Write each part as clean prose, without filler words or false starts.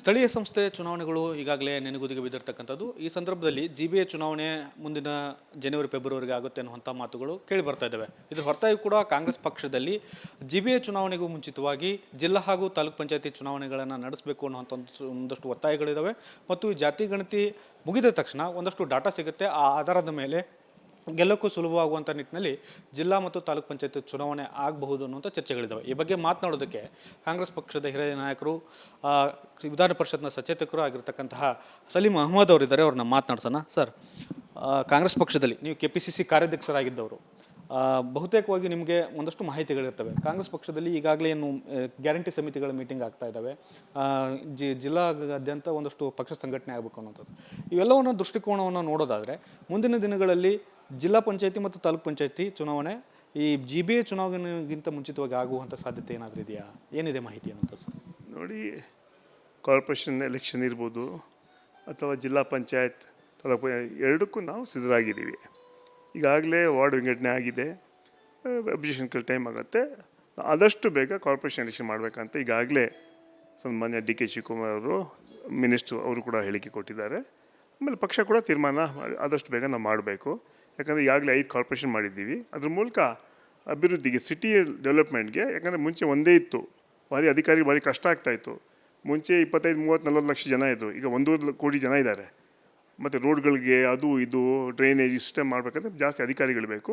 ಸ್ಥಳೀಯ ಸಂಸ್ಥೆ ಚುನಾವಣೆಗಳು ಈಗಾಗಲೇ ನೆನಗುದಿಗೆ ಬಿದ್ದಿರ್ತಕ್ಕಂಥದ್ದು. ಈ ಸಂದರ್ಭದಲ್ಲಿ GBA ಚುನಾವಣೆ ಮುಂದಿನ ಜನವರಿ ಫೆಬ್ರವರಿಗೆ ಆಗುತ್ತೆ ಅನ್ನುವಂಥ ಮಾತುಗಳು ಕೇಳಿ ಬರ್ತಾ ಇದ್ದಾವೆ. ಇದ್ರ ಹೊರತಾಗಿ ಕೂಡ ಕಾಂಗ್ರೆಸ್ ಪಕ್ಷದಲ್ಲಿ GBA ಚುನಾವಣೆಗೂ ಮುಂಚಿತವಾಗಿ ಜಿಲ್ಲಾ ಹಾಗೂ ತಾಲೂಕ್ ಪಂಚಾಯತಿ ಚುನಾವಣೆಗಳನ್ನು ನಡೆಸಬೇಕು ಅನ್ನುವಂಥ ಒಂದಷ್ಟು ಒತ್ತಾಯಗಳಿದ್ದಾವೆ. ಮತ್ತು ಈ ಜಾತಿ ಗಣತಿ ಮುಗಿದ ತಕ್ಷಣ ಒಂದಷ್ಟು ಡಾಟಾ ಸಿಗುತ್ತೆ. ಆ ಆಧಾರದ ಮೇಲೆ ಗೆಲ್ಲಕ್ಕೂ ಸುಲಭವಾಗುವಂಥ ನಿಟ್ಟಿನಲ್ಲಿ ಜಿಲ್ಲಾ ಮತ್ತು ತಾಲೂಕ್ ಪಂಚಾಯತ್ ಚುನಾವಣೆ ಆಗಬಹುದು ಅನ್ನುವಂಥ ಚರ್ಚೆಗಳಿದ್ದಾವೆ. ಈ ಬಗ್ಗೆ ಮಾತನಾಡೋದಕ್ಕೆ ಕಾಂಗ್ರೆಸ್ ಪಕ್ಷದ ಹಿರಿಯ ನಾಯಕರು, ವಿಧಾನ ಪರಿಷತ್ನ ಸಚೇತಕರು ಆಗಿರ್ತಕ್ಕಂತಹ ಸಲೀಂ ಅಹಮದ್ ಅವರಿದ್ದಾರೆ. ಅವ್ರನ್ನ ಮಾತನಾಡ್ಸೋಣ. ಸರ್, ಕಾಂಗ್ರೆಸ್ ಪಕ್ಷದಲ್ಲಿ ನೀವು KPCC ಕಾರ್ಯಾಧ್ಯಕ್ಷರಾಗಿದ್ದವರು, ಬಹುತೇಕವಾಗಿ ನಿಮಗೆ ಒಂದಷ್ಟು ಮಾಹಿತಿಗಳಿರ್ತವೆ. ಕಾಂಗ್ರೆಸ್ ಪಕ್ಷದಲ್ಲಿ ಈಗಾಗಲೇ ಏನು ಗ್ಯಾರಂಟಿ ಸಮಿತಿಗಳ ಮೀಟಿಂಗ್ ಆಗ್ತಾ ಇದ್ದಾವೆ, ಜಿಲ್ಲಾದ್ಯಂತ ಒಂದಷ್ಟು ಪಕ್ಷ ಸಂಘಟನೆ ಆಗಬೇಕು ಅನ್ನೋಂಥದ್ದು. ಇವೆಲ್ಲವನ್ನು ದೃಷ್ಟಿಕೋನವನ್ನು ನೋಡೋದಾದರೆ ಮುಂದಿನ ದಿನಗಳಲ್ಲಿ ಜಿಲ್ಲಾ ಪಂಚಾಯತಿ ಮತ್ತು ತಾಲೂಕ್ ಪಂಚಾಯತಿ ಚುನಾವಣೆ ಈ GBA ಚುನಾವಣೆಗಿಂತ ಮುಂಚಿತವಾಗಿ ಆಗುವಂಥ ಸಾಧ್ಯತೆ ಏನಾದರೂ ಇದೆಯಾ? ಏನಿದೆ ಮಾಹಿತಿ ಅನ್ನೋದು ಸರ್? ನೋಡಿ, ಕಾರ್ಪೊರೇಷನ್ ಎಲೆಕ್ಷನ್ ಇರ್ಬೋದು ಅಥವಾ ಜಿಲ್ಲಾ ಪಂಚಾಯತ್ ತಾಲೂಕು ಎರಡಕ್ಕೂ ನಾವು ಸಿದ್ಧರಾಗಿದ್ದೀವಿ. ಈಗಾಗಲೇ ವಾರ್ಡ್ ವಿಂಗಡಣೆ ಆಗಿದೆ, ಅಬ್ಜೆಕ್ಷನ್ಗಳು ಟೈಮ್ ಆಗುತ್ತೆ. ಆದಷ್ಟು ಬೇಗ ಕಾರ್ಪೊರೇಷನ್ ಎಲೆಕ್ಷನ್ ಮಾಡಬೇಕಂತ ಈಗಾಗಲೇ ಸನ್ಮಾನ್ಯ DK ಶಿವಕುಮಾರ್ ಅವರು, ಮಿನಿಸ್ಟ್ರು ಅವರು ಕೂಡ ಹೇಳಿಕೆ ಕೊಟ್ಟಿದ್ದಾರೆ. ಆಮೇಲೆ ಪಕ್ಷ ಕೂಡ ತೀರ್ಮಾನ ಆದಷ್ಟು ಬೇಗ ನಾವು ಮಾಡಬೇಕು. ಯಾಕಂದರೆ ಈಗಾಗಲೇ 5 ಕಾರ್ಪೊರೇಷನ್ ಮಾಡಿದ್ದೀವಿ. ಅದ್ರ ಮೂಲಕ ಅಭಿವೃದ್ಧಿಗೆ, ಸಿಟಿ ಡೆವಲಪ್ಮೆಂಟ್ಗೆ, ಯಾಕಂದರೆ ಮುಂಚೆ ಒಂದೇ ಇತ್ತು, ಭಾರಿ ಕಷ್ಟ ಆಗ್ತಾಯಿತ್ತು. ಮುಂಚೆ 25, 30, 40 ಲಕ್ಷ ಜನ ಇದ್ದರು, ಈಗ 1.5 ಕೋಟಿ ಜನ ಇದ್ದಾರೆ. ಮತ್ತು ರೋಡ್ಗಳಿಗೆ ಅದು ಇದು ಡ್ರೈನೇಜ್ ಸಿಸ್ಟಮ್ ಮಾಡಬೇಕಂದ್ರೆ ಜಾಸ್ತಿ ಅಧಿಕಾರಿಗಳು ಬೇಕು.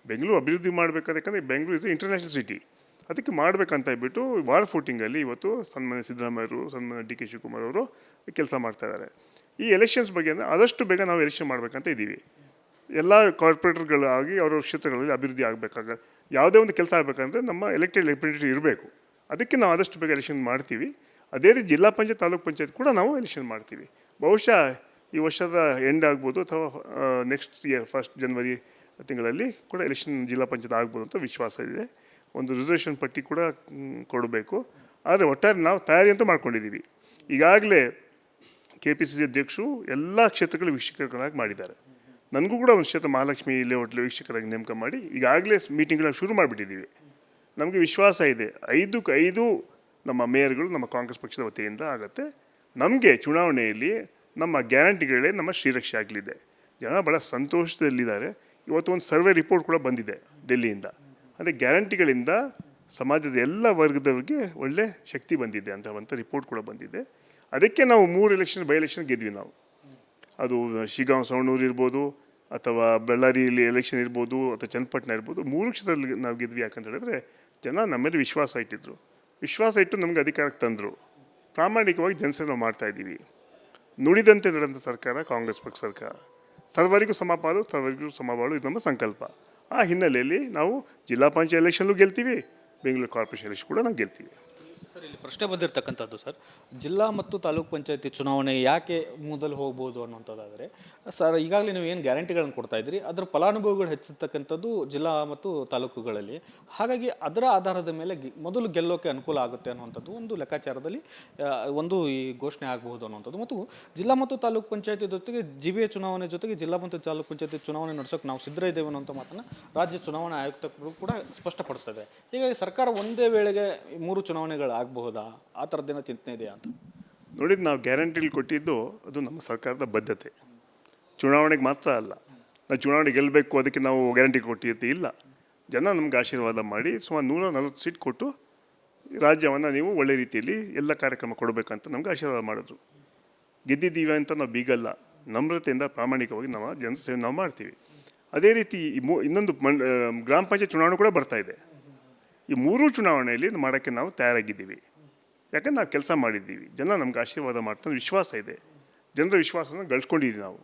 ಬೆಂಗಳೂರು ಅಭಿವೃದ್ಧಿ ಮಾಡಬೇಕಾದ್ರೆ, ಯಾಕಂದರೆ ಬೆಂಗಳೂರು ಇಸ್ ಇಂಟರ್ನ್ಯಾಷನಲ್ ಸಿಟಿ, ಅದಕ್ಕೆ ಮಾಡಬೇಕಂತ ಹೇಳ್ಬಿಟ್ಟು ವಾಲ್ ಫೂಟಿಂಗಲ್ಲಿ ಇವತ್ತು ಸನ್ಮಾನ್ಯ ಸಿದ್ದರಾಮಯ್ಯರು, ಸನ್ಮಾನ್ಯ DK ಶಿವಕುಮಾರ್ ಅವರು ಕೆಲಸ ಮಾಡ್ತಾಯಿದ್ದಾರೆ. ಈ ಎಲೆಕ್ಷನ್ಸ್ ಬಗ್ಗೆ ಅಂದರೆ ಆದಷ್ಟು ಬೇಗ ನಾವು ಎಲೆಕ್ಷನ್ ಮಾಡಬೇಕಂತ ಇದ್ದೀವಿ. ಎಲ್ಲ ಕಾರ್ಪೊರೇಟರ್ಗಳಾಗಿ ಅವ್ರವ್ರ ಕ್ಷೇತ್ರಗಳಲ್ಲಿ ಅಭಿವೃದ್ಧಿ ಆಗಬೇಕಾಗ ಯಾವುದೇ ಒಂದು ಕೆಲಸ ಆಗಬೇಕಂದ್ರೆ ನಮ್ಮ ಎಲೆಕ್ಟೆಡ್ ರೆಪ್ರೆಸೆಂಟೇಟಿವ್ ಇರಬೇಕು. ಅದಕ್ಕೆ ನಾವು ಆದಷ್ಟು ಬೇಗ ಎಲೆಕ್ಷನ್ ಮಾಡ್ತೀವಿ. ಅದೇ ರೀತಿ ಜಿಲ್ಲಾ ಪಂಚಾಯತ್, ತಾಲೂಕ್ ಪಂಚಾಯತ್ ಕೂಡ ನಾವು ಎಲೆಕ್ಷನ್ ಮಾಡ್ತೀವಿ. ಬಹುಶಃ ಈ ವರ್ಷದ ಎಂಡ್ ಆಗ್ಬೋದು ಅಥವಾ ನೆಕ್ಸ್ಟ್ ಇಯರ್ 1 ಜನವರಿ ತಿಂಗಳಲ್ಲಿ ಕೂಡ ಎಲೆಕ್ಷನ್ ಜಿಲ್ಲಾ ಪಂಚಾಯತ್ ಆಗ್ಬೋದು ಅಂತ ವಿಶ್ವಾಸ ಇದೆ. ಒಂದು ರಿಸರ್ವೇಷನ್ ಪಟ್ಟಿ ಕೂಡ ಕೊಡಬೇಕು. ಆದರೆ ಒಟ್ಟಾರೆ ನಾವು ತಯಾರಿ ಅಂತೂ ಮಾಡ್ಕೊಂಡಿದ್ದೀವಿ. ಈಗಾಗಲೇ KPCC ಅಧ್ಯಕ್ಷರು ಎಲ್ಲ ಕ್ಷೇತ್ರಗಳು ವೀಕ್ಷಕರಾಗಿ ಮಾಡಿದ್ದಾರೆ. ನನಗೂ ಕೂಡ ಒಂದು ಕ್ಷೇತ್ರ ಮಹಾಲಕ್ಷ್ಮಿ ಲೇಔಟ್ ವೀಕ್ಷಕರಾಗಿ ನೇಮಕ ಮಾಡಿ ಈಗಾಗಲೇ ಮೀಟಿಂಗ್ಗಳನ್ನ ಶುರು ಮಾಡಿಬಿಟ್ಟಿದ್ದೀವಿ. ನಮಗೆ ವಿಶ್ವಾಸ ಇದೆ 5ಕ್ಕೆ 5 ನಮ್ಮ ಮೇಯರ್ಗಳು ನಮ್ಮ ಕಾಂಗ್ರೆಸ್ ಪಕ್ಷದ ವತಿಯಿಂದ ಆಗುತ್ತೆ. ನಮಗೆ ಚುನಾವಣೆಯಲ್ಲಿ ನಮ್ಮ ಗ್ಯಾರಂಟಿಗಳೇ ನಮ್ಮ ಶ್ರೀರಕ್ಷೆ ಆಗಲಿದೆ. ಜನ ಭಾಳ ಸಂತೋಷದಲ್ಲಿದ್ದಾರೆ. ಇವತ್ತು ಒಂದು ಸರ್ವೆ ರಿಪೋರ್ಟ್ ಕೂಡ ಬಂದಿದೆ ಡೆಲ್ಲಿಯಿಂದ. ಅಂದರೆ ಗ್ಯಾರಂಟಿಗಳಿಂದ ಸಮಾಜದ ಎಲ್ಲ ವರ್ಗದವರಿಗೆ ಒಳ್ಳೆ ಶಕ್ತಿ ಬಂದಿದೆ ಅಂತ ರಿಪೋರ್ಟ್ ಕೂಡ ಬಂದಿದೆ. ಅದಕ್ಕೆ ನಾವು 3 ಬೈ ಎಲೆಕ್ಷನ್ ಗೆದ್ವಿ ನಾವು. ಅದು ಶಿಗಾಂವ್, ಸವಣೂರು ಇರ್ಬೋದು, ಅಥವಾ ಬಳ್ಳಾರಿಯಲ್ಲಿ ಎಲೆಕ್ಷನ್ ಇರ್ಬೋದು, ಅಥವಾ ಚನ್ನಪಟ್ಟಣ ಇರ್ಬೋದು, 3 ಕ್ಷೇತ್ರದಲ್ಲಿ ನಾವು ಗೆದ್ವಿ. ಯಾಕಂತ ಹೇಳಿದ್ರೆ ಜನ ನಮ್ಮ ಮೇಲೆ ವಿಶ್ವಾಸ ಇಟ್ಟಿದ್ರು. ವಿಶ್ವಾಸ ಇಟ್ಟು ನಮಗೆ ಅಧಿಕಾರಕ್ಕೆ ತಂದರು. ಪ್ರಾಮಾಣಿಕವಾಗಿ ಜನಸೇವೆ ನಾವು ಮಾಡ್ತಾಯಿದ್ದೀವಿ. ನುಡಿದಂತೆ ನಡೆದಂಥ ಸರ್ಕಾರ ಕಾಂಗ್ರೆಸ್ ಪಕ್ಷ ಸರ್ಕಾರ. ಸರ್ವರಿಗೂ ಸಮಪಾಲು, ಸರ್ವರಿಗೂ ಸಮಬಾಳು, ಇದು ನಮ್ಮ ಸಂಕಲ್ಪ. ಆ ಹಿನ್ನೆಲೆಯಲ್ಲಿ ನಾವು ಜಿಲ್ಲಾ ಪಂಚಾಯತ್ ಎಲೆಕ್ಷನ್ಲೂ ಗೆಲ್ತೀವಿ, ಬೆಂಗಳೂರು ಕಾರ್ಪೊರೇಷನ್ ಎಲೆಕ್ಷನ್ ಕೂಡ ನಾವು ಗೆಲ್ತೀವಿ. ಸರ್, ಇಲ್ಲಿ ಪ್ರಶ್ನೆ ಬಂದಿರತಕ್ಕಂಥದ್ದು ಸರ್, ಜಿಲ್ಲಾ ಮತ್ತು ತಾಲೂಕ್ ಪಂಚಾಯತಿ ಚುನಾವಣೆ ಯಾಕೆ ಮೊದಲು ಹೋಗ್ಬೋದು ಅನ್ನೋಂಥದ್ದಾದರೆ, ಸರ್ ಈಗಾಗಲೇ ನೀವು ಏನು ಗ್ಯಾರಂಟಿಗಳನ್ನು ಕೊಡ್ತಾ ಇದ್ರಿ, ಅದರ ಫಲಾನುಭವಿಗಳು ಹೆಚ್ಚಿರ್ತಕ್ಕಂಥದ್ದು ಜಿಲ್ಲಾ ಮತ್ತು ತಾಲೂಕುಗಳಲ್ಲಿ. ಹಾಗಾಗಿ ಅದರ ಆಧಾರದ ಮೇಲೆ ಮೊದಲು ಗೆಲ್ಲೋಕೆ ಅನುಕೂಲ ಆಗುತ್ತೆ ಅನ್ನುವಂಥದ್ದು ಒಂದು ಲೆಕ್ಕಾಚಾರದಲ್ಲಿ ಒಂದು ಈ ಘೋಷಣೆ ಆಗಬಹುದು ಅನ್ನುವಂಥದ್ದು. ಮತ್ತು ಜಿಲ್ಲಾ ಮತ್ತು ತಾಲೂಕ್ ಪಂಚಾಯತಿ ಜೊತೆಗೆ GBA ಚುನಾವಣೆ ಜೊತೆಗೆ ಜಿಲ್ಲಾ ಮತ್ತು ತಾಲೂಕ್ ಪಂಚಾಯತಿ ಚುನಾವಣೆ ನಡೆಸೋಕೆ ನಾವು ಸಿದ್ಧ ಇದ್ದೇವೆ ಅನ್ನೋಂಥ ಮಾತನ್ನು ರಾಜ್ಯ ಚುನಾವಣಾ ಆಯುಕ್ತರು ಕೂಡ ಸ್ಪಷ್ಟಪಡಿಸ್ತದೆ. ಹೀಗಾಗಿ ಸರ್ಕಾರ ಒಂದೇ ವೇಳೆಗೆ 3 ಚುನಾವಣೆಗಳು ಆಗಬಹುದಾ? ಆ ಥರದ್ದೇನೋ ಚಿಂತನೆ ಇದೆಯಾ ಅಂತ ನೋಡಿದ್ದು. ನಾವು ಗ್ಯಾರಂಟಿಗಳು ಕೊಟ್ಟಿದ್ದು ಅದು ನಮ್ಮ ಸರ್ಕಾರದ ಬದ್ಧತೆ. ಚುನಾವಣೆಗೆ ಮಾತ್ರ ಅಲ್ಲ, ನಾವು ಚುನಾವಣೆ ಗೆಲ್ಲಬೇಕು ಅದಕ್ಕೆ ನಾವು ಗ್ಯಾರಂಟಿ ಕೊಟ್ಟಿರ್ತೀವಿ ಇಲ್ಲ. ಜನ ನಮ್ಗೆ ಆಶೀರ್ವಾದ ಮಾಡಿ ಸುಮಾರು 140 ಸೀಟ್ ಕೊಟ್ಟು ರಾಜ್ಯವನ್ನು ನೀವು ಒಳ್ಳೆ ರೀತಿಯಲ್ಲಿ ಎಲ್ಲ ಕಾರ್ಯಕ್ರಮ ಕೊಡಬೇಕಂತ ನಮ್ಗೆ ಆಶೀರ್ವಾದ ಮಾಡಿದ್ರು. ಗೆದ್ದಿದ್ದೀವಿ ಅಂತ ನಾವು ಬೀಗಲ್ಲ, ನಮ್ರತೆಯಿಂದ ಪ್ರಾಮಾಣಿಕವಾಗಿ ನಾವು ಜನಸೇವೆ ನಾವು ಮಾಡ್ತೀವಿ. ಅದೇ ರೀತಿ ಇನ್ನೊಂದು ಗ್ರಾಮ ಪಂಚಾಯತ್ ಚುನಾವಣೆ ಕೂಡ ಬರ್ತಾ ಇದೆ. ಈ 3 ಚುನಾವಣೆಯಲ್ಲಿ ಮಾಡೋಕ್ಕೆ ನಾವು ತಯಾರಾಗಿದ್ದೀವಿ. ಯಾಕಂದ್ರೆ ನಾವು ಕೆಲಸ ಮಾಡಿದ್ದೀವಿ, ಜನ ನಮ್ಗೆ ಆಶೀರ್ವಾದ ಮಾಡ್ತಾರೆ, ವಿಶ್ವಾಸ ಇದೆ. ಜನರ ವಿಶ್ವಾಸನ ಗಳಿಸ್ಕೊಂಡಿದ್ದೀವಿ. ನಾವು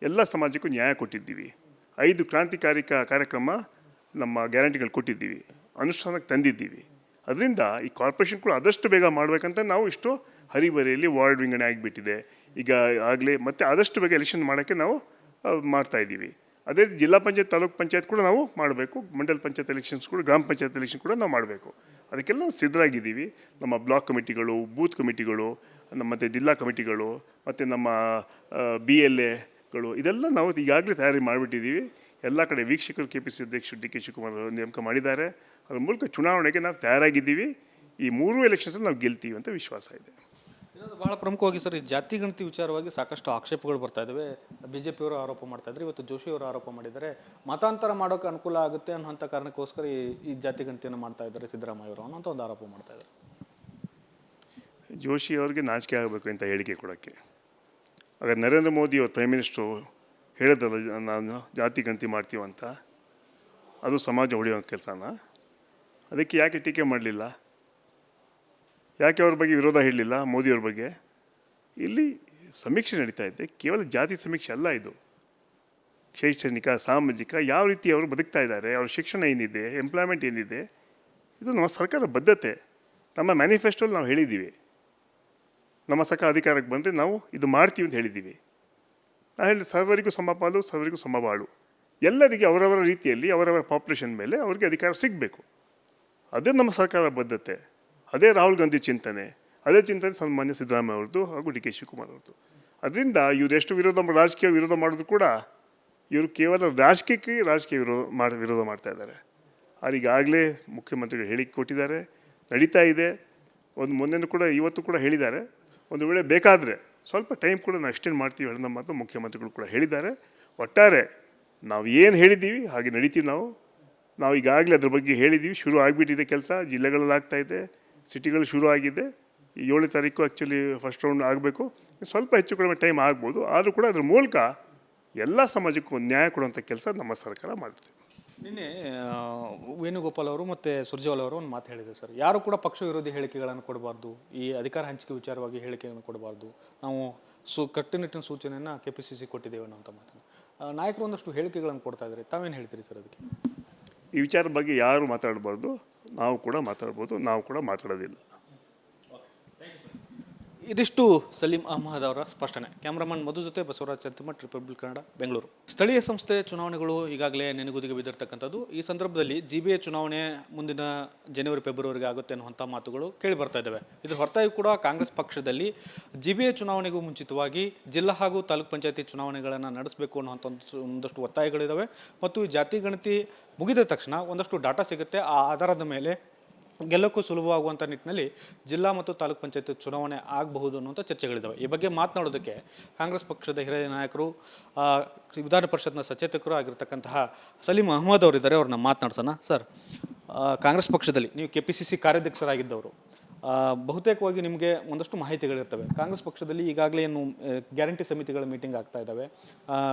ಎಲ್ಲ ಸಮಾಜಕ್ಕೂ ನ್ಯಾಯ ಕೊಟ್ಟಿದ್ದೀವಿ. 5 ಕ್ರಾಂತಿಕಾರಿ ಕಾರ್ಯಕ್ರಮ ನಮ್ಮ ಗ್ಯಾರಂಟಿಗಳು ಕೊಟ್ಟಿದ್ದೀವಿ, ಅನುಷ್ಠಾನಕ್ಕೆ ತಂದಿದ್ದೀವಿ. ಅದರಿಂದ ಈ ಕಾರ್ಪೊರೇಷನ್ ಕೂಡ ಆದಷ್ಟು ಬೇಗ ಮಾಡಬೇಕಂತ ನಾವು ಇಷ್ಟು ಹರಿಬರಿಯಲ್ಲಿ ವಾರ್ಡ್ ವಿಂಗಡಣೆ ಆಗಿಬಿಟ್ಟಿದೆ. ಈಗ ಆಗಲೇ ಮತ್ತೆ ಆದಷ್ಟು ಬೇಗ ಎಲೆಕ್ಷನ್ ಮಾಡೋಕ್ಕೆ ನಾವು ಮಾಡ್ತಾಯಿದ್ದೀವಿ. ಅದೇ ರೀತಿ ಜಿಲ್ಲಾ ಪಂಚಾಯತ್, ತಾಲೂಕ್ ಪಂಚಾಯತ್ ಕೂಡ ನಾವು ಮಾಡಬೇಕು. ಮಂಡಲ ಪಂಚಾಯತ್ ಎಲೆಕ್ಷನ್ಸ್ ಕೂಡ, ಗ್ರಾಮ ಪಂಚಾಯತ್ ಎಲೆಕ್ಷನ್ ಕೂಡ ನಾವು ಮಾಡಬೇಕು. ಅದಕ್ಕೆಲ್ಲ ಸಿದ್ಧರಾಗಿದ್ದೀವಿ. ನಮ್ಮ ಬ್ಲಾಕ್ ಕಮಿಟಿಗಳು, ಬೂತ್ ಕಮಿಟಿಗಳು, ಮತ್ತು ಜಿಲ್ಲಾ ಕಮಿಟಿಗಳು, ಮತ್ತು ನಮ್ಮ BLAಗಳು, ಇದೆಲ್ಲ ನಾವು ಈಗಾಗಲೇ ತಯಾರಿ ಮಾಡಿಬಿಟ್ಟಿದ್ದೀವಿ. ಎಲ್ಲ ಕಡೆ ವೀಕ್ಷಕರು KPCC ಅಧ್ಯಕ್ಷರು DK ಶಿವಕುಮಾರ್ ನೇಮಕ ಮಾಡಿದ್ದಾರೆ. ಅದರ ಮೂಲಕ ಚುನಾವಣೆಗೆ ನಾವು ತಯಾರಾಗಿದ್ದೀವಿ. ಈ 3 ಎಲೆಕ್ಷನ್ಸಲ್ಲಿ ನಾವು ಗೆಲ್ತೀವಿ ಅಂತ ವಿಶ್ವಾಸ ಇದೆ. ಇನ್ನೊಂದು ಬಹಳ ಪ್ರಮುಖವಾಗಿ ಸರ್, ಈ ಜಾತಿ ಗಣತಿ ವಿಚಾರವಾಗಿ ಸಾಕಷ್ಟು ಆಕ್ಷೇಪಗಳು ಬರ್ತಾ ಇದ್ದಾವೆ. ಬಿಜೆಪಿಯವರು ಆರೋಪ ಮಾಡ್ತಾ ಇದ್ದಾರೆ, ಇವತ್ತು ಜೋಶಿಯವರು ಆರೋಪ ಮಾಡಿದ್ದಾರೆ. ಮತಾಂತರ ಮಾಡೋಕೆ ಅನುಕೂಲ ಆಗುತ್ತೆ ಅನ್ನೋಂಥ ಕಾರಣಕ್ಕೋಸ್ಕರ ಈ ಜಾತಿ ಗಣತಿಯನ್ನು ಮಾಡ್ತಾ ಇದ್ದಾರೆ ಸಿದ್ದರಾಮಯ್ಯ ಅವರು ಅನ್ನೋಂಥ ಒಂದು ಆರೋಪ ಮಾಡ್ತಾ ಇದ್ದಾರೆ. ಜೋಶಿ ಅವ್ರಿಗೆ ನಾಚಿಕೆ ಆಗಬೇಕು ಅಂತ ಹೇಳಿಕೆ ಕೊಡೋಕ್ಕೆ. ಆಗ ನರೇಂದ್ರ ಮೋದಿ ಅವರು ಪ್ರೈಮ್ ಮಿನಿಸ್ಟ್ರು ಹೇಳಿದ್ರಲ್ಲ, ನಾನು ಜಾತಿ ಗಣತಿ ಮಾಡ್ತೀವಂತ, ಅದು ಸಮಾಜ ಹೊಡೆಯೋ ಕೆಲಸನ. ಅದಕ್ಕೆ ಯಾಕೆ ಟೀಕೆ ಮಾಡಲಿಲ್ಲ? ಯಾಕೆ ಅವ್ರ ಬಗ್ಗೆ ವಿರೋಧ ಹೇಳಲಿಲ್ಲ ಮೋದಿಯವ್ರ ಬಗ್ಗೆ? ಇಲ್ಲಿ ಸಮೀಕ್ಷೆ ನಡೀತಾ ಇದೆ, ಕೇವಲ ಜಾತಿ ಸಮೀಕ್ಷೆ ಅಲ್ಲ ಇದು. ಶೈಕ್ಷಣಿಕ, ಸಾಮಾಜಿಕ, ಯಾವ ರೀತಿ ಅವರು ಬದುಕ್ತಾ ಇದ್ದಾರೆ, ಅವ್ರ ಶಿಕ್ಷಣ ಏನಿದೆ, ಎಂಪ್ಲಾಯ್ಮೆಂಟ್ ಏನಿದೆ, ಇದು ನಮ್ಮ ಸರ್ಕಾರದ ಬದ್ಧತೆ. ನಮ್ಮ ಮ್ಯಾನಿಫೆಸ್ಟೋಲ್ಲಿ ನಾವು ಹೇಳಿದ್ದೀವಿ, ನಮ್ಮ ಸರ್ಕಾರ ಅಧಿಕಾರಕ್ಕೆ ಬಂದರೆ ನಾವು ಇದು ಮಾಡ್ತೀವಿ ಅಂತ ಹೇಳಿದ್ದೀವಿ. ನಾನು ಹೇಳಿ ಸರ್ವರಿಗೂ ಸಮಪಾಲು, ಸರ್ವರಿಗೂ ಸಮಬಾಳು. ಎಲ್ಲರಿಗೆ ಅವರವರ ರೀತಿಯಲ್ಲಿ ಅವರವರ ಪಾಪ್ಯುಲೇಷನ್ ಮೇಲೆ ಅವ್ರಿಗೆ ಅಧಿಕಾರ ಸಿಗಬೇಕು. ಅದೇ ನಮ್ಮ ಸರ್ಕಾರದ ಬದ್ಧತೆ, ಅದೇ ರಾಹುಲ್ ಗಾಂಧಿ ಚಿಂತನೆ, ಅದೇ ಚಿಂತನೆ ಸನ್ಮಾನ್ಯ ಸಿದ್ದರಾಮಯ್ಯ ಅವ್ರದ್ದು ಹಾಗೂ ಡಿ ಕೆ ಶಿವಕುಮಾರ್ ಅವ್ರದ್ದು. ಅದರಿಂದ ಇವರು ಎಷ್ಟು ರಾಜಕೀಯ ವಿರೋಧ ಮಾಡೋದು ಕೂಡ, ಇವರು ಕೇವಲ ರಾಜಕೀಯ ವಿರೋಧ ಮಾಡ್ತಾ ಇದ್ದಾರೆ. ಈಗಾಗಲೇ ಮುಖ್ಯಮಂತ್ರಿಗಳು ಹೇಳಿಕೆ ಕೊಟ್ಟಿದ್ದಾರೆ, ನಡೀತಾ ಇದೆ. ಮೊನ್ನೆ ಕೂಡ ಇವತ್ತು ಕೂಡ ಹೇಳಿದ್ದಾರೆ, ಒಂದು ವೇಳೆ ಬೇಕಾದರೆ ಸ್ವಲ್ಪ ಟೈಮ್ ಕೂಡ ನಾವು ಎಕ್ಸ್ಟೆಂಡ್ ಮಾಡ್ತೀವಿ ಹೇಳಿದ ಮಾತು ಮುಖ್ಯಮಂತ್ರಿಗಳು ಕೂಡ ಹೇಳಿದ್ದಾರೆ. ಒಟ್ಟಾರೆ ನಾವು ಏನು ಹೇಳಿದ್ದೀವಿ ಹಾಗೆ ನಡೀತೀವಿ. ನಾವು ಈಗಾಗಲೇ ಅದ್ರ ಬಗ್ಗೆ ಹೇಳಿದ್ದೀವಿ. ಶುರು ಆಗಿಬಿಟ್ಟಿದೆ ಕೆಲಸ, ಜಿಲ್ಲೆಗಳಲ್ಲಿ ಆಗ್ತಾಯಿದೆ, ಸಿಟಿಗಳು ಶುರು ಆಗಿದೆ. 7ನೇ ತಾರೀಕು ಆ್ಯಕ್ಚುಲಿ ಫಸ್ಟ್ ರೌಂಡ್ ಆಗಬೇಕು. ಸ್ವಲ್ಪ ಹೆಚ್ಚು ಕಡಿಮೆ ಟೈಮ್ ಆಗ್ಬೋದು. ಆದರೂ ಕೂಡ ಅದ್ರ ಮೂಲಕ ಎಲ್ಲ ಸಮಾಜಕ್ಕೂ ನ್ಯಾಯ ಕೊಡುವಂಥ ಕೆಲಸ ನಮ್ಮ ಸರ್ಕಾರ ಮಾಡುತ್ತೆ. ನಿನ್ನೆ ವೇಣುಗೋಪಾಲ್ ಅವರು ಮತ್ತು ಸುರ್ಜೇವಾಲ ಅವರು ಒಂದು ಮಾತು ಹೇಳಿದರು ಸರ್, ಯಾರು ಕೂಡ ಪಕ್ಷ ವಿರೋಧಿ ಹೇಳಿಕೆಗಳನ್ನು ಕೊಡಬಾರ್ದು, ಈ ಅಧಿಕಾರ ಹಂಚಿಕೆ ವಿಚಾರವಾಗಿ ಹೇಳಿಕೆಯನ್ನು ಕೊಡಬಾರ್ದು, ನಾವು ಕಟ್ಟುನಿಟ್ಟಿನ ಸೂಚನೆಯನ್ನು KPCC ಕೊಟ್ಟಿದ್ದೇವೆ ಅನ್ನೋ ಮಾತನ್ನು ನಾಯಕರು ಒಂದಷ್ಟು ಹೇಳಿಕೆಗಳನ್ನು ಕೊಡ್ತಾ ಇದ್ದಾರೆ. ತಾವೇನು ಹೇಳ್ತೀರಿ ಸರ್ ಅದಕ್ಕೆ? ಈ ವಿಚಾರದ ಬಗ್ಗೆ ಯಾರು ಮಾತಾಡಬಾರ್ದು, ನಾವು ಕೂಡ ಮಾತಾಡ್ಬೋದು, ನಾವು ಕೂಡ ಮಾತಾಡೋದಿಲ್ಲ. ಇದಿಷ್ಟು ಸಲೀಂ ಅಹಮದ್ ಅವರ ಸ್ಪಷ್ಟನೆ. ಕ್ಯಾಮ್ರಾಮನ್ ಮಧು ಜೊತೆ ಬಸವರಾಜ್ ಚಂತಿಮಠ್, ರಿಪಬ್ಲಿಕ್ ಕನ್ನಡ, ಬೆಂಗಳೂರು. ಸ್ಥಳೀಯ ಸಂಸ್ಥೆ ಚುನಾವಣೆಗಳು ಈಗಾಗಲೇ ನೆನೆಗುದಿಗೆ ಬಿದ್ದಿರ್ತಕ್ಕಂಥದ್ದು. ಈ ಸಂದರ್ಭದಲ್ಲಿ GBA ಚುನಾವಣೆ ಮುಂದಿನ ಜನವರಿ ಫೆಬ್ರವರಿಗೆ ಆಗುತ್ತೆ ಅನ್ನುವಂಥ ಮಾತುಗಳು ಕೇಳಿ ಬರ್ತಾ ಇದ್ದಾವೆ. ಇದ್ರ ಹೊರತಾಗಿ ಕೂಡ ಕಾಂಗ್ರೆಸ್ ಪಕ್ಷದಲ್ಲಿ GBA ಚುನಾವಣೆಗೂ ಮುಂಚಿತವಾಗಿ ಜಿಲ್ಲಾ ಹಾಗೂ ತಾಲೂಕ್ ಪಂಚಾಯತಿ ಚುನಾವಣೆಗಳನ್ನು ನಡೆಸಬೇಕು ಅನ್ನುವಂಥ ಒಂದಷ್ಟು ಒತ್ತಾಯಗಳಿದ್ದಾವೆ. ಮತ್ತು ಈ ಜಾತಿ ಗಣತಿ ಮುಗಿದ ತಕ್ಷಣ ಒಂದಷ್ಟು ಡಾಟಾ ಸಿಗುತ್ತೆ, ಆ ಆಧಾರದ ಮೇಲೆ ಗೆಲ್ಲಕ್ಕೂ ಸುಲಭವಾಗುವಂಥ ನಿಟ್ಟಿನಲ್ಲಿ ಜಿಲ್ಲಾ ಮತ್ತು ತಾಲೂಕ್ ಪಂಚಾಯತ್ ಚುನಾವಣೆ ಆಗಬಹುದು ಅನ್ನುವಂಥ ಚರ್ಚೆಗಳಿದ್ದಾವೆ. ಈ ಬಗ್ಗೆ ಮಾತನಾಡೋದಕ್ಕೆ ಕಾಂಗ್ರೆಸ್ ಪಕ್ಷದ ಹಿರಿಯ ನಾಯಕರು, ವಿಧಾನ ಪರಿಷತ್ನ ಸಚೇತಕರು ಆಗಿರ್ತಕ್ಕಂತಹ ಸಲೀಂ ಅಹಮದ್ ಅವರಿದ್ದಾರೆ. ಅವ್ರನ್ನ ಮಾತನಾಡ್ಸೋಣ. ಸರ್, ಕಾಂಗ್ರೆಸ್ ಪಕ್ಷದಲ್ಲಿ ನೀವು KPCC ಕಾರ್ಯಾಧ್ಯಕ್ಷರಾಗಿದ್ದವರು, ಬಹುತೇಕವಾಗಿ ನಿಮಗೆ ಒಂದಷ್ಟು ಮಾಹಿತಿಗಳಿರ್ತವೆ. ಕಾಂಗ್ರೆಸ್ ಪಕ್ಷದಲ್ಲಿ ಈಗಾಗಲೇ ಏನು ಗ್ಯಾರಂಟಿ ಸಮಿತಿಗಳ ಮೀಟಿಂಗ್ ಆಗ್ತಾ ಇದ್ದಾವೆ,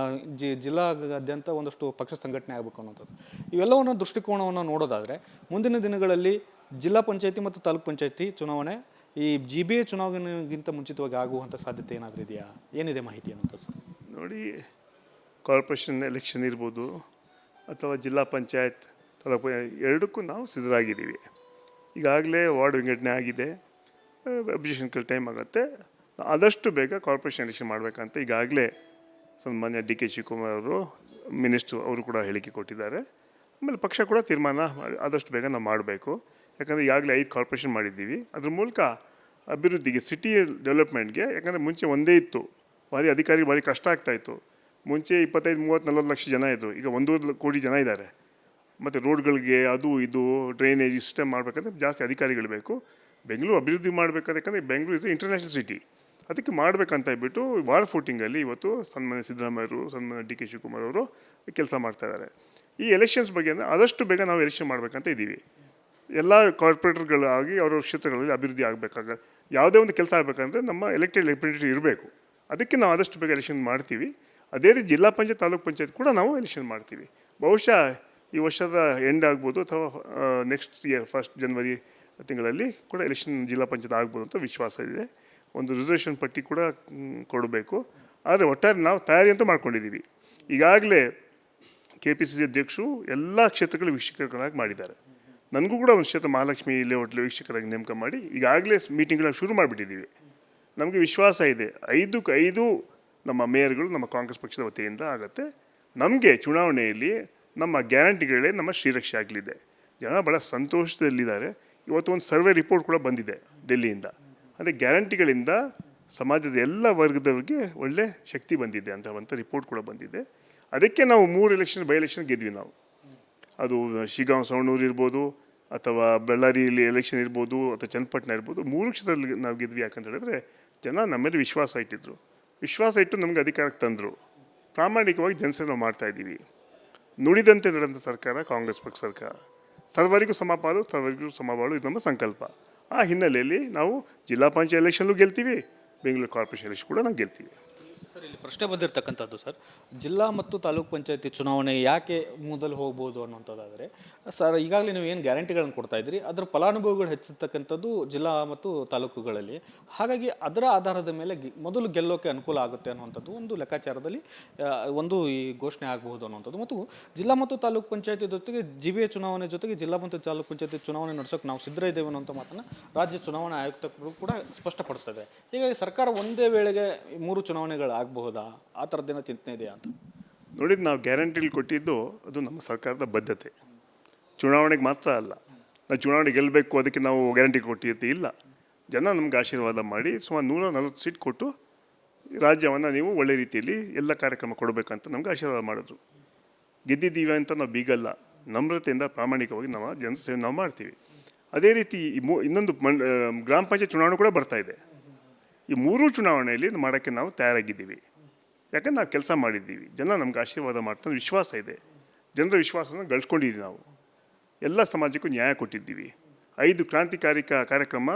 ಜಿಲ್ಲಾದ್ಯಂತ ಒಂದಷ್ಟು ಪಕ್ಷ ಸಂಘಟನೆ ಆಗಬೇಕು ಅನ್ನೋಂಥದ್ದು. ಇವೆಲ್ಲವನ್ನು ದೃಷ್ಟಿಕೋನವನ್ನು ನೋಡೋದಾದರೆ ಮುಂದಿನ ದಿನಗಳಲ್ಲಿ ಜಿಲ್ಲಾ ಪಂಚಾಯತಿ ಮತ್ತು ತಾಲೂಕ್ ಪಂಚಾಯತಿ ಚುನಾವಣೆ ಈ GBA ಚುನಾವಣೆಗಿಂತ ಮುಂಚಿತವಾಗಿ ಆಗುವಂಥ ಸಾಧ್ಯತೆ ಏನಾದರೂ ಇದೆಯಾ? ಏನಿದೆ ಮಾಹಿತಿ ಅನ್ನೋದು ಸರ್? ನೋಡಿ, ಕಾರ್ಪೊರೇಷನ್ ಎಲೆಕ್ಷನ್ ಇರ್ಬೋದು ಅಥವಾ ಜಿಲ್ಲಾ ಪಂಚಾಯತ್ ತಾಲೂಕು ಎರಡಕ್ಕೂ ನಾವು ಸಿದ್ಧರಾಗಿದ್ದೀವಿ. ಈಗಾಗಲೇ ವಾರ್ಡ್ ವಿಂಗಡಣೆ ಆಗಿದೆ, ಅಬ್ಜೆಕ್ಷನ್ಗಳು ಟೈಮ್ ಆಗುತ್ತೆ. ಆದಷ್ಟು ಬೇಗ ಕಾರ್ಪೊರೇಷನ್ ಎಲೆಕ್ಷನ್ ಮಾಡಬೇಕಂತ ಈಗಾಗಲೇ ಸನ್ಮಾನ್ಯ ಡಿ ಕೆ ಶಿವಕುಮಾರ್ ಅವರು ಮಿನಿಸ್ಟ್ರು ಅವರು ಕೂಡ ಹೇಳಿಕೆ ಕೊಟ್ಟಿದ್ದಾರೆ. ಆಮೇಲೆ ಪಕ್ಷ ಕೂಡ ತೀರ್ಮಾನ ಮಾಡಿ ಆದಷ್ಟು ಬೇಗ ನಾವು ಮಾಡಬೇಕು. ಯಾಕಂದರೆ ಈಗಾಗಲೇ 5 ಕಾರ್ಪೊರೇಷನ್ ಮಾಡಿದ್ದೀವಿ. ಅದ್ರ ಮೂಲಕ ಅಭಿವೃದ್ಧಿಗೆ, ಸಿಟಿ ಡೆವಲಪ್ಮೆಂಟ್ಗೆ, ಯಾಕಂದರೆ ಮುಂಚೆ ಒಂದೇ ಇತ್ತು, ಭಾರಿ ಕಷ್ಟ ಆಗ್ತಾಯಿತ್ತು. ಮುಂಚೆ 25, 30, 40 ಲಕ್ಷ ಜನ ಇದ್ದರು, ಈಗ 1.5 ಕೋಟಿ ಜನ ಇದ್ದಾರೆ. ಮತ್ತು ರೋಡ್ಗಳಿಗೆ ಅದು ಇದು ಡ್ರೈನೇಜ್ ಸಿಸ್ಟಮ್ ಮಾಡಬೇಕಂದ್ರೆ ಜಾಸ್ತಿ ಅಧಿಕಾರಿಗಳು ಬೇಕು. ಬೆಂಗಳೂರು ಅಭಿವೃದ್ಧಿ ಮಾಡಬೇಕಾದ್ರೆ, ಯಾಕಂದರೆ ಬೆಂಗಳೂರು ಇದು ಇಂಟರ್ನ್ಯಾಷನಲ್ ಸಿಟಿ, ಅದಕ್ಕೆ ಮಾಡಬೇಕಂತ ಹೇಳ್ಬಿಟ್ಟು ವಾರ್ ಫೂಟಿಂಗಲ್ಲಿ ಇವತ್ತು ಸನ್ಮಾನ್ಯ ಸಿದ್ದರಾಮಯ್ಯರು, ಸನ್ಮಾನ್ಯ ಡಿ ಕೆ ಶಿವಕುಮಾರ್ ಅವರು ಕೆಲಸ ಮಾಡ್ತಾಯಿದ್ದಾರೆ. ಈ ಎಲೆಕ್ಷನ್ಸ್ ಬಗ್ಗೆ ಅಂದರೆ ಆದಷ್ಟು ಬೇಗ ನಾವು ಎಲೆಕ್ಷನ್ ಮಾಡಬೇಕಂತ ಇದ್ದೀವಿ. ಎಲ್ಲ ಕಾರ್ಪೊರೇಟರ್ಗಳಾಗಿ ಅವರ ಕ್ಷೇತ್ರಗಳಲ್ಲಿ ಅಭಿವೃದ್ಧಿ ಆಗಬೇಕಾಗ ಯಾವುದೇ ಒಂದು ಕೆಲಸ ಆಗಬೇಕಂದ್ರೆ ನಮ್ಮ ಎಲೆಕ್ಟೆಡ್ ರೆಪ್ರೆಸೆಂಟೇಟಿವ್ ಇರಬೇಕು. ಅದಕ್ಕೆ ನಾವು ಆದಷ್ಟು ಬೇಗ ಎಲೆಕ್ಷನ್ ಮಾಡ್ತೀವಿ. ಅದೇ ರೀತಿ ಜಿಲ್ಲಾ ಪಂಚಾಯತ್, ತಾಲೂಕ್ ಪಂಚಾಯತ್ ಕೂಡ ನಾವು ಎಲೆಕ್ಷನ್ ಮಾಡ್ತೀವಿ. ಬಹುಶಃ ಈ ವರ್ಷದ ಎಂಡ್ ಆಗ್ಬೋದು ಅಥವಾ ನೆಕ್ಸ್ಟ್ ಇಯರ್ 1 ಜನವರಿ ತಿಂಗಳಲ್ಲಿ ಕೂಡ ಎಲೆಕ್ಷನ್ ಜಿಲ್ಲಾ ಪಂಚಾಯತ್ ಆಗ್ಬೋದು ಅಂತ ವಿಶ್ವಾಸ ಇದೆ. ಒಂದು ರಿಸರ್ವೇಷನ್ ಪಟ್ಟಿ ಕೂಡ ಕೊಡಬೇಕು. ಆದರೆ ಒಟ್ಟಾರೆ ನಾವು ತಯಾರಿ ಅಂತೂ ಮಾಡ್ಕೊಂಡಿದ್ದೀವಿ. ಈಗಾಗಲೇ KPCC ಅಧ್ಯಕ್ಷರು ಎಲ್ಲ ಕ್ಷೇತ್ರಗಳ ವೀಕ್ಷಕರಾಗಿ ಮಾಡಿದ್ದಾರೆ. ನನಗೂ ಕೂಡ ಒಂದು ಕ್ಷೇತ್ರ ಮಹಾಲಕ್ಷ್ಮಿ ಲೇಔಟ್ ವೀಕ್ಷಕರಾಗಿ ನೇಮಕ ಮಾಡಿ ಈಗಾಗಲೇ ಮೀಟಿಂಗ್ಗಳನ್ನ ಶುರು ಮಾಡಿಬಿಟ್ಟಿದ್ದೀವಿ. ನಮಗೆ ವಿಶ್ವಾಸ ಇದೆ 5ಕ್ಕೆ 5 ನಮ್ಮ ಮೇಯರ್ಗಳು ನಮ್ಮ ಕಾಂಗ್ರೆಸ್ ಪಕ್ಷದ ವತಿಯಿಂದ ಆಗುತ್ತೆ. ನಮಗೆ ಚುನಾವಣೆಯಲ್ಲಿ ನಮ್ಮ ಗ್ಯಾರಂಟಿಗಳೇ ನಮ್ಮ ಶ್ರೀರಕ್ಷೆ ಆಗಲಿದೆ. ಜನ ಭಾಳ ಸಂತೋಷದಲ್ಲಿದ್ದಾರೆ. ಇವತ್ತು ಒಂದು ಸರ್ವೆ ರಿಪೋರ್ಟ್ ಕೂಡ ಬಂದಿದೆ ಡೆಲ್ಲಿಯಿಂದ. ಅಂದರೆ ಗ್ಯಾರಂಟಿಗಳಿಂದ ಸಮಾಜದ ಎಲ್ಲ ವರ್ಗದವರಿಗೆ ಒಳ್ಳೆ ಶಕ್ತಿ ಬಂದಿದೆ ಅಂತ ರಿಪೋರ್ಟ್ ಕೂಡ ಬಂದಿದೆ. ಅದಕ್ಕೆ ನಾವು 3 ಬೈ ಎಲೆಕ್ಷನ್ ಗೆದ್ವಿ ನಾವು. ಅದು ಶಿಗಾಂವ್, ಸವಣೂರು ಇರ್ಬೋದು, ಅಥವಾ ಬಳ್ಳಾರಿಯಲ್ಲಿ ಎಲೆಕ್ಷನ್ ಇರ್ಬೋದು, ಅಥವಾ ಚನ್ನಪಟ್ಟಣ ಇರ್ಬೋದು, 3 ಕ್ಷೇತ್ರದಲ್ಲಿ ನಾವು ಗೆದ್ವಿ. ಯಾಕಂತ ಹೇಳಿದ್ರೆ ಜನ ನಮ್ಮ ಮೇಲೆ ವಿಶ್ವಾಸ ಇಟ್ಟಿದ್ರು. ವಿಶ್ವಾಸ ಇಟ್ಟು ನಮಗೆ ಅಧಿಕಾರಕ್ಕೆ ತಂದರು. ಪ್ರಾಮಾಣಿಕವಾಗಿ ಜನಸೇವೆ ನಾವು ಮಾಡ್ತಾಯಿದ್ದೀವಿ. ನುಡಿದಂತೆ ನಡೆದಂಥ ಸರ್ಕಾರ ಕಾಂಗ್ರೆಸ್ ಪಕ್ಷ ಸರ್ಕಾರ. ಸರ್ವರಿಗೂ ಸಮಪಾಲು, ಸರ್ವರಿಗೂ ಸಮಬಾಳು, ಇದು ನಮ್ಮ ಸಂಕಲ್ಪ. ಆ ಹಿನ್ನೆಲೆಯಲ್ಲಿ ನಾವು ಜಿಲ್ಲಾ ಪಂಚಾಯತ್ ಎಲೆಕ್ಷನ್ಲೂ ಗೆಲ್ತೀವಿ, ಬೆಂಗಳೂರು ಕಾರ್ಪೊರೇಷನ್ ಎಲೆಕ್ಷನ್ ಕೂಡ ನಾವು ಗೆಲ್ತೀವಿ. ಸರ್, ಇಲ್ಲಿ ಪ್ರಶ್ನೆ ಬಂದಿರತಕ್ಕಂಥದ್ದು ಸರ್, ಜಿಲ್ಲಾ ಮತ್ತು ತಾಲೂಕು ಪಂಚಾಯತಿ ಚುನಾವಣೆ ಯಾಕೆ ಮೊದಲು ಹೋಗ್ಬೋದು ಅನ್ನೋಂಥದ್ದಾದರೆ, ಸರ್ ಈಗಾಗಲೇ ನೀವು ಏನು ಗ್ಯಾರಂಟಿಗಳನ್ನು ಕೊಡ್ತಾ ಇದ್ದೀರಿ, ಅದರ ಫಲಾನುಭವಿಗಳು ಹೆಚ್ಚಿರ್ತಕ್ಕಂಥದ್ದು ಜಿಲ್ಲಾ ಮತ್ತು ತಾಲೂಕುಗಳಲ್ಲಿ. ಹಾಗಾಗಿ ಅದರ ಆಧಾರದ ಮೇಲೆ ಮೊದಲು ಗೆಲ್ಲೋಕೆ ಅನುಕೂಲ ಆಗುತ್ತೆ ಅನ್ನುವಂಥದ್ದು ಒಂದು ಲೆಕ್ಕಾಚಾರದಲ್ಲಿ ಒಂದು ಈ ಘೋಷಣೆ ಆಗಬಹುದು ಅನ್ನುವಂಥದ್ದು. ಮತ್ತು ಜಿಲ್ಲಾ ಮತ್ತು ತಾಲೂಕು ಪಂಚಾಯತಿ ಜೊತೆಗೆ ಜಿಬಿಎ ಚುನಾವಣೆ ಜೊತೆಗೆ ಜಿಲ್ಲಾ ಮತ್ತು ತಾಲೂಕು ಪಂಚಾಯತಿ ಚುನಾವಣೆ ನಡೆಸೋಕೆ ನಾವು ಸಿದ್ಧ ಇದ್ದೇವೆ ಅನ್ನೋಂಥ ಮಾತನ್ನು ರಾಜ್ಯ ಚುನಾವಣಾ ಆಯುಕ್ತರು ಕೂಡ ಸ್ಪಷ್ಟಪಡಿಸ್ತದೆ. ಹೀಗಾಗಿ ಸರ್ಕಾರ ಒಂದೇ ವೇಳೆಗೆ 3 ಚುನಾವಣೆಗಳು ಆಗಬಹುದಾ, ಆ ಥರದ್ದೇನೋ ಚಿಂತನೆ ಇದೆಯಾ ಅಂತ? ನೋಡಿದ ನಾವು ಗ್ಯಾರಂಟಿಗಳು ಕೊಟ್ಟಿದ್ದು ಅದು ನಮ್ಮ ಸರ್ಕಾರದ ಬದ್ಧತೆ. ಚುನಾವಣೆಗೆ ಮಾತ್ರ ಅಲ್ಲ, ನಾವು ಚುನಾವಣೆ ಗೆಲ್ಲಬೇಕು ಅದಕ್ಕೆ ನಾವು ಗ್ಯಾರಂಟಿ ಕೊಟ್ಟಿರ್ತೀವಿ, ಇಲ್ಲ. ಜನ ನಮ್ಗೆ ಆಶೀರ್ವಾದ ಮಾಡಿ ಸುಮಾರು 140 ಸೀಟ್ ಕೊಟ್ಟು ರಾಜ್ಯವನ್ನು ನೀವು ಒಳ್ಳೆ ರೀತಿಯಲ್ಲಿ ಎಲ್ಲ ಕಾರ್ಯಕ್ರಮ ಕೊಡಬೇಕಂತ ನಮ್ಗೆ ಆಶೀರ್ವಾದ ಮಾಡಿದ್ರು. ಗೆದ್ದಿದ್ದೀವಿ ಅಂತ ನಾವು ಬೀಗಲ್ಲ, ನಮ್ರತೆಯಿಂದ ಪ್ರಾಮಾಣಿಕವಾಗಿ ನಾವು ಜನಸೇವೆ ನಾವು ಮಾಡ್ತೀವಿ. ಅದೇ ರೀತಿ ಇನ್ನೊಂದು ಗ್ರಾಮ ಪಂಚಾಯತ್ ಚುನಾವಣೆ ಕೂಡ ಬರ್ತಾ ಇದೆ. ಈ 3 ಚುನಾವಣೆಯಲ್ಲಿ ಮಾಡೋಕ್ಕೆ ನಾವು ತಯಾರಾಗಿದ್ದೀವಿ. ಯಾಕಂದ್ರೆ ನಾವು ಕೆಲಸ ಮಾಡಿದ್ದೀವಿ, ಜನ ನಮ್ಗೆ ಆಶೀರ್ವಾದ ಮಾಡ್ತಾರೆ, ವಿಶ್ವಾಸ ಇದೆ. ಜನರ ವಿಶ್ವಾಸನ ಗಳಿಸ್ಕೊಂಡಿದ್ದೀವಿ. ನಾವು ಎಲ್ಲ ಸಮಾಜಕ್ಕೂ ನ್ಯಾಯ ಕೊಟ್ಟಿದ್ದೀವಿ. 5 ಕ್ರಾಂತಿಕಾರಿಕ ಕಾರ್ಯಕ್ರಮ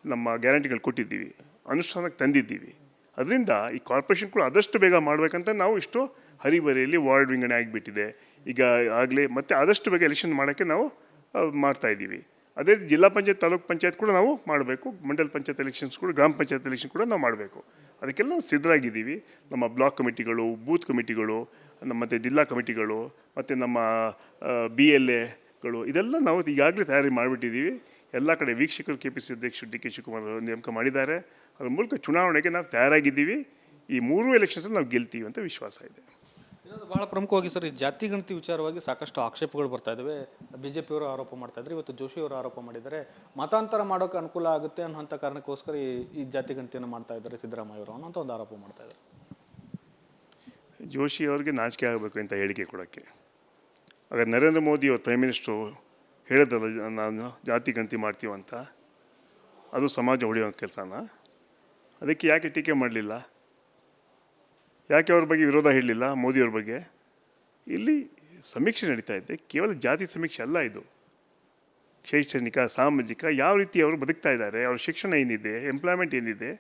ನಮ್ಮ ಗ್ಯಾರಂಟಿಗಳು ಕೊಟ್ಟಿದ್ದೀವಿ, ಅನುಷ್ಠಾನಕ್ಕೆ ತಂದಿದ್ದೀವಿ. ಅದರಿಂದ ಈ ಕಾರ್ಪೊರೇಷನ್ ಕೂಡ ಆದಷ್ಟು ಬೇಗ ಮಾಡಬೇಕಂತ ನಾವು ಇಷ್ಟು ಹರಿಬರಿಯಲ್ಲಿ ವಾರ್ಡ್ ವಿಂಗಡಣೆ ಆಗಿಬಿಟ್ಟಿದೆ. ಈಗ ಆಗಲೇ ಮತ್ತೆ ಆದಷ್ಟು ಬೇಗ ಎಲೆಕ್ಷನ್ ಮಾಡೋಕ್ಕೆ ನಾವು ಮಾಡ್ತಾಯಿದ್ದೀವಿ. ಅದೇ ರೀತಿ ಜಿಲ್ಲಾ ಪಂಚಾಯತ್, ತಾಲೂಕು ಪಂಚಾಯತ್ ಕೂಡ ನಾವು ಮಾಡಬೇಕು. ಮಂಡಲ ಪಂಚಾಯತ್ ಎಲೆಕ್ಷನ್ಸ್ ಕೂಡ, ಗ್ರಾಮ ಪಂಚಾಯತ್ ಎಲೆಕ್ಷನ್ ಕೂಡ ನಾವು ಮಾಡಬೇಕು. ಅದಕ್ಕೆಲ್ಲ ನಾವು ಸಿದ್ಧರಾಗಿದ್ದೀವಿ. ನಮ್ಮ ಬ್ಲಾಕ್ ಕಮಿಟಿಗಳು, ಬೂತ್ ಕಮಿಟಿಗಳು, ಮತ್ತು ಜಿಲ್ಲಾ ಕಮಿಟಿಗಳು, ಮತ್ತು ನಮ್ಮ BLAಗಳು, ಇದೆಲ್ಲ ನಾವು ಈಗಾಗಲೇ ತಯಾರಿ ಮಾಡಿಬಿಟ್ಟಿದ್ದೀವಿ. ಎಲ್ಲ ಕಡೆ ವೀಕ್ಷಕರು KPC ಅಧ್ಯಕ್ಷರು DK ಶಿವಕುಮಾರ್ ನೇಮಕ ಮಾಡಿದ್ದಾರೆ. ಅದ್ರ ಮೂಲಕ ಚುನಾವಣೆಗೆ ನಾವು ತಯಾರಾಗಿದ್ದೀವಿ. ಈ 3 ಎಲೆಕ್ಷನ್ಸಲ್ಲಿ ನಾವು ಗೆಲ್ತೀವಿ ಅಂತ ವಿಶ್ವಾಸ ಇದೆ. ಇನ್ನೊಂದು ಬಹಳ ಪ್ರಮುಖವಾಗಿ ಸರ್, ಈ ಜಾತಿ ಗಣತಿ ವಿಚಾರವಾಗಿ ಸಾಕಷ್ಟು ಆಕ್ಷೇಪಗಳು ಬರ್ತಾ ಇದ್ದಾವೆ. BJPಯವರು ಆರೋಪ ಮಾಡ್ತಾ ಇದ್ದಾರೆ, ಇವತ್ತು ಜೋಶಿಯವರು ಆರೋಪ ಮಾಡಿದ್ದಾರೆ. ಮತಾಂತರ ಮಾಡೋಕೆ ಅನುಕೂಲ ಆಗುತ್ತೆ ಅನ್ನೋಂಥ ಕಾರಣಕ್ಕೋಸ್ಕರ ಈ ಜಾತಿ ಗಣತಿಯನ್ನು ಮಾಡ್ತಾ ಇದ್ದಾರೆ ಸಿದ್ದರಾಮಯ್ಯವರು ಅನ್ನೋಂಥ ಒಂದು ಆರೋಪ ಮಾಡ್ತಾ ಇದ್ದಾರೆ. ಜೋಶಿ ಅವ್ರಿಗೆ ನಾಚಿಕೆ ಆಗಬೇಕು ಅಂತ ಹೇಳಿಕೆ ಕೊಡೋಕ್ಕೆ. ಆಗ ನರೇಂದ್ರ ಮೋದಿ ಅವರು ಪ್ರೈಮ್ ಮಿನಿಸ್ಟ್ರು ಹೇಳಿದ್ರಲ್ಲ, ನಾನು ಜಾತಿ ಗಣತಿ ಮಾಡ್ತೀವಂತ, ಅದು ಸಮಾಜ ಹೊಡೆಯೋ ಕೆಲಸನ. ಅದಕ್ಕೆ ಯಾಕೆ ಟೀಕೆ ಮಾಡಲಿಲ್ಲ? ಯಾಕೆ ಅವ್ರ ಬಗ್ಗೆ ವಿರೋಧ ಹೇಳಲಿಲ್ಲ ಮೋದಿಯವ್ರ ಬಗ್ಗೆ? ಇಲ್ಲಿ ಸಮೀಕ್ಷೆ ನಡೀತಾ ಇದೆ, ಕೇವಲ ಜಾತಿ ಸಮೀಕ್ಷೆ ಅಲ್ಲ ಇದು. ಶೈಕ್ಷಣಿಕ, ಸಾಮಾಜಿಕ, ಯಾವ ರೀತಿ ಅವರು ಬದುಕ್ತಾ ಇದ್ದಾರೆ, ಅವ್ರ ಶಿಕ್ಷಣ ಏನಿದೆ, ಎಂಪ್ಲಾಯ್ಮೆಂಟ್ ಏನಿದೆ,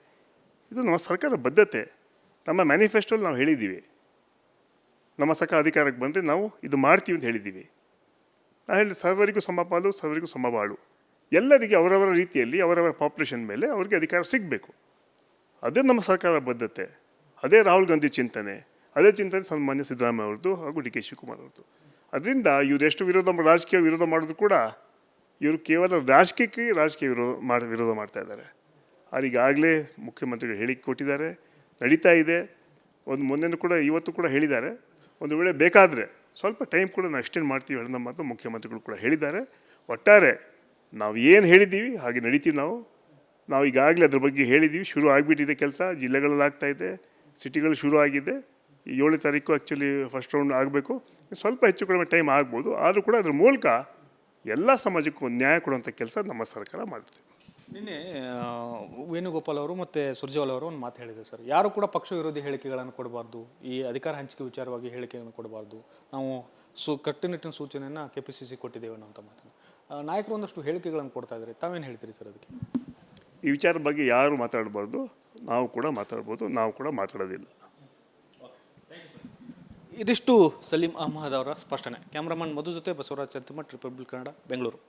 ಇದು ನಮ್ಮ ಸರ್ಕಾರದ ಬದ್ಧತೆ. ನಮ್ಮ ಮ್ಯಾನಿಫೆಸ್ಟೋಲ್ಲಿ ನಾವು ಹೇಳಿದ್ದೀವಿ, ನಮ್ಮ ಸರ್ಕಾರ ಅಧಿಕಾರಕ್ಕೆ ಬಂದರೆ ನಾವು ಇದು ಮಾಡ್ತೀವಿ ಅಂತ ಹೇಳಿದ್ದೀವಿ. ನಾನು ಹೇಳಿ ಸರ್ವರಿಗೂ ಸಮಪಾಲು, ಸರ್ವರಿಗೂ ಸಮಬಾಳು. ಎಲ್ಲರಿಗೆ ಅವರವರ ರೀತಿಯಲ್ಲಿ ಅವರವರ ಪಾಪ್ಯುಲೇಷನ್ ಮೇಲೆ ಅವ್ರಿಗೆ ಅಧಿಕಾರ ಸಿಗಬೇಕು. ಅದೇ ನಮ್ಮ ಸರ್ಕಾರದ ಬದ್ಧತೆ. ಅದೇ ರಾಹುಲ್ ಗಾಂಧಿ ಚಿಂತನೆ, ಅದೇ ಚಿಂತನೆ ಸನ್ಮಾನ್ಯ ಸಿದ್ದರಾಮಯ್ಯ ಅವ್ರದ್ದು ಹಾಗೂ DK ಶಿವಕುಮಾರ್ ಅವ್ರದ್ದು. ಅದರಿಂದ ಇವರು ಎಷ್ಟು ರಾಜಕೀಯ ವಿರೋಧ ಮಾಡಿದ್ರು ಕೂಡ ಇವರು ಕೇವಲ ರಾಜಕೀಯ ವಿರೋಧ ಮಾಡ್ತಾ ಇದ್ದಾರೆ. ಈಗಾಗಲೇ ಮುಖ್ಯಮಂತ್ರಿಗಳು ಹೇಳಿಕೆ ಕೊಟ್ಟಿದ್ದಾರೆ, ನಡೀತಾ ಇದೆ. ಒಂದು ಮೊನ್ನೆ ಕೂಡ ಇವತ್ತು ಕೂಡ ಹೇಳಿದ್ದಾರೆ, ಒಂದು ವೇಳೆ ಬೇಕಾದರೆ ಸ್ವಲ್ಪ ಟೈಮ್ ಕೂಡ ನಾವು ಎಕ್ಸ್ಟೆಂಡ್ ಮಾಡ್ತೀವಿ ಹೇಳೋ ಮಾತು ಮುಖ್ಯಮಂತ್ರಿಗಳು ಕೂಡ ಹೇಳಿದ್ದಾರೆ. ಒಟ್ಟಾರೆ ನಾವು ಏನು ಹೇಳಿದ್ದೀವಿ ಹಾಗೆ ನಡೀತೀವಿ. ನಾವು ಈಗಾಗಲೇ ಅದ್ರ ಬಗ್ಗೆ ಹೇಳಿದ್ದೀವಿ. ಶುರು ಆಗಿಬಿಟ್ಟಿದೆ ಕೆಲಸ, ಜಿಲ್ಲೆಗಳಲ್ಲಿ ಆಗ್ತಾಯಿದೆ, ಸಿಟಿಗಳು ಶುರು ಆಗಿದೆ. 7ನೇ ತಾರೀಕು ಆ್ಯಕ್ಚುಲಿ ಫಸ್ಟ್ ರೌಂಡ್ ಆಗಬೇಕು. ಸ್ವಲ್ಪ ಹೆಚ್ಚು ಕಡಿಮೆ ಟೈಮ್ ಆಗ್ಬೋದು. ಆದರೂ ಕೂಡ ಅದ್ರ ಮೂಲಕ ಎಲ್ಲ ಸಮಾಜಕ್ಕೂ ನ್ಯಾಯ ಕೊಡುವಂಥ ಕೆಲಸ ನಮ್ಮ ಸರ್ಕಾರ ಮಾಡುತ್ತೆ. ನಿನ್ನೆ ವೇಣುಗೋಪಾಲ್ ಅವರು ಮತ್ತು ಸುರ್ಜೇವಾಲ ಅವರು ಒಂದು ಮಾತು ಹೇಳಿದರು ಸರ್, ಯಾರು ಕೂಡ ಪಕ್ಷ ವಿರೋಧಿ ಹೇಳಿಕೆಗಳನ್ನು ಕೊಡಬಾರ್ದು, ಈ ಅಧಿಕಾರ ಹಂಚಿಕೆ ವಿಚಾರವಾಗಿ ಹೇಳಿಕೆಯನ್ನು ಕೊಡಬಾರ್ದು, ನಾವು ಕಟ್ಟುನಿಟ್ಟಿನ ಸೂಚನೆಯನ್ನು KPCC ಕೊಟ್ಟಿದ್ದೇವೆ ಅನ್ನೋಂಥ ಮಾತನ್ನು ನಾಯಕರು ಒಂದಷ್ಟು ಹೇಳಿಕೆಗಳನ್ನು ಕೊಡ್ತಾ ಇದ್ದಾರೆ. ತಾವೇನು ಹೇಳ್ತೀರಿ ಸರ್ ಅದಕ್ಕೆ? ಈ ವಿಚಾರದ ಬಗ್ಗೆ ಯಾರು ಮಾತಾಡಬಾರ್ದು, ನಾವು ಕೂಡ ಮಾತಾಡ್ಬೋದು, ನಾವು ಕೂಡ ಮಾತಾಡೋದಿಲ್ಲ. ಇದಿಷ್ಟು ಸಲೀಂ ಅಹಮದ್ ಅವರ ಸ್ಪಷ್ಟನೆ. ಕ್ಯಾಮ್ರಾಮನ್ ಮಧು ಜೊತೆ ಬಸವರಾಜ್ ಚಂತಿಮಠ್, ರಿಪಬ್ಲಿಕ್ ಕನ್ನಡ, ಬೆಂಗಳೂರು.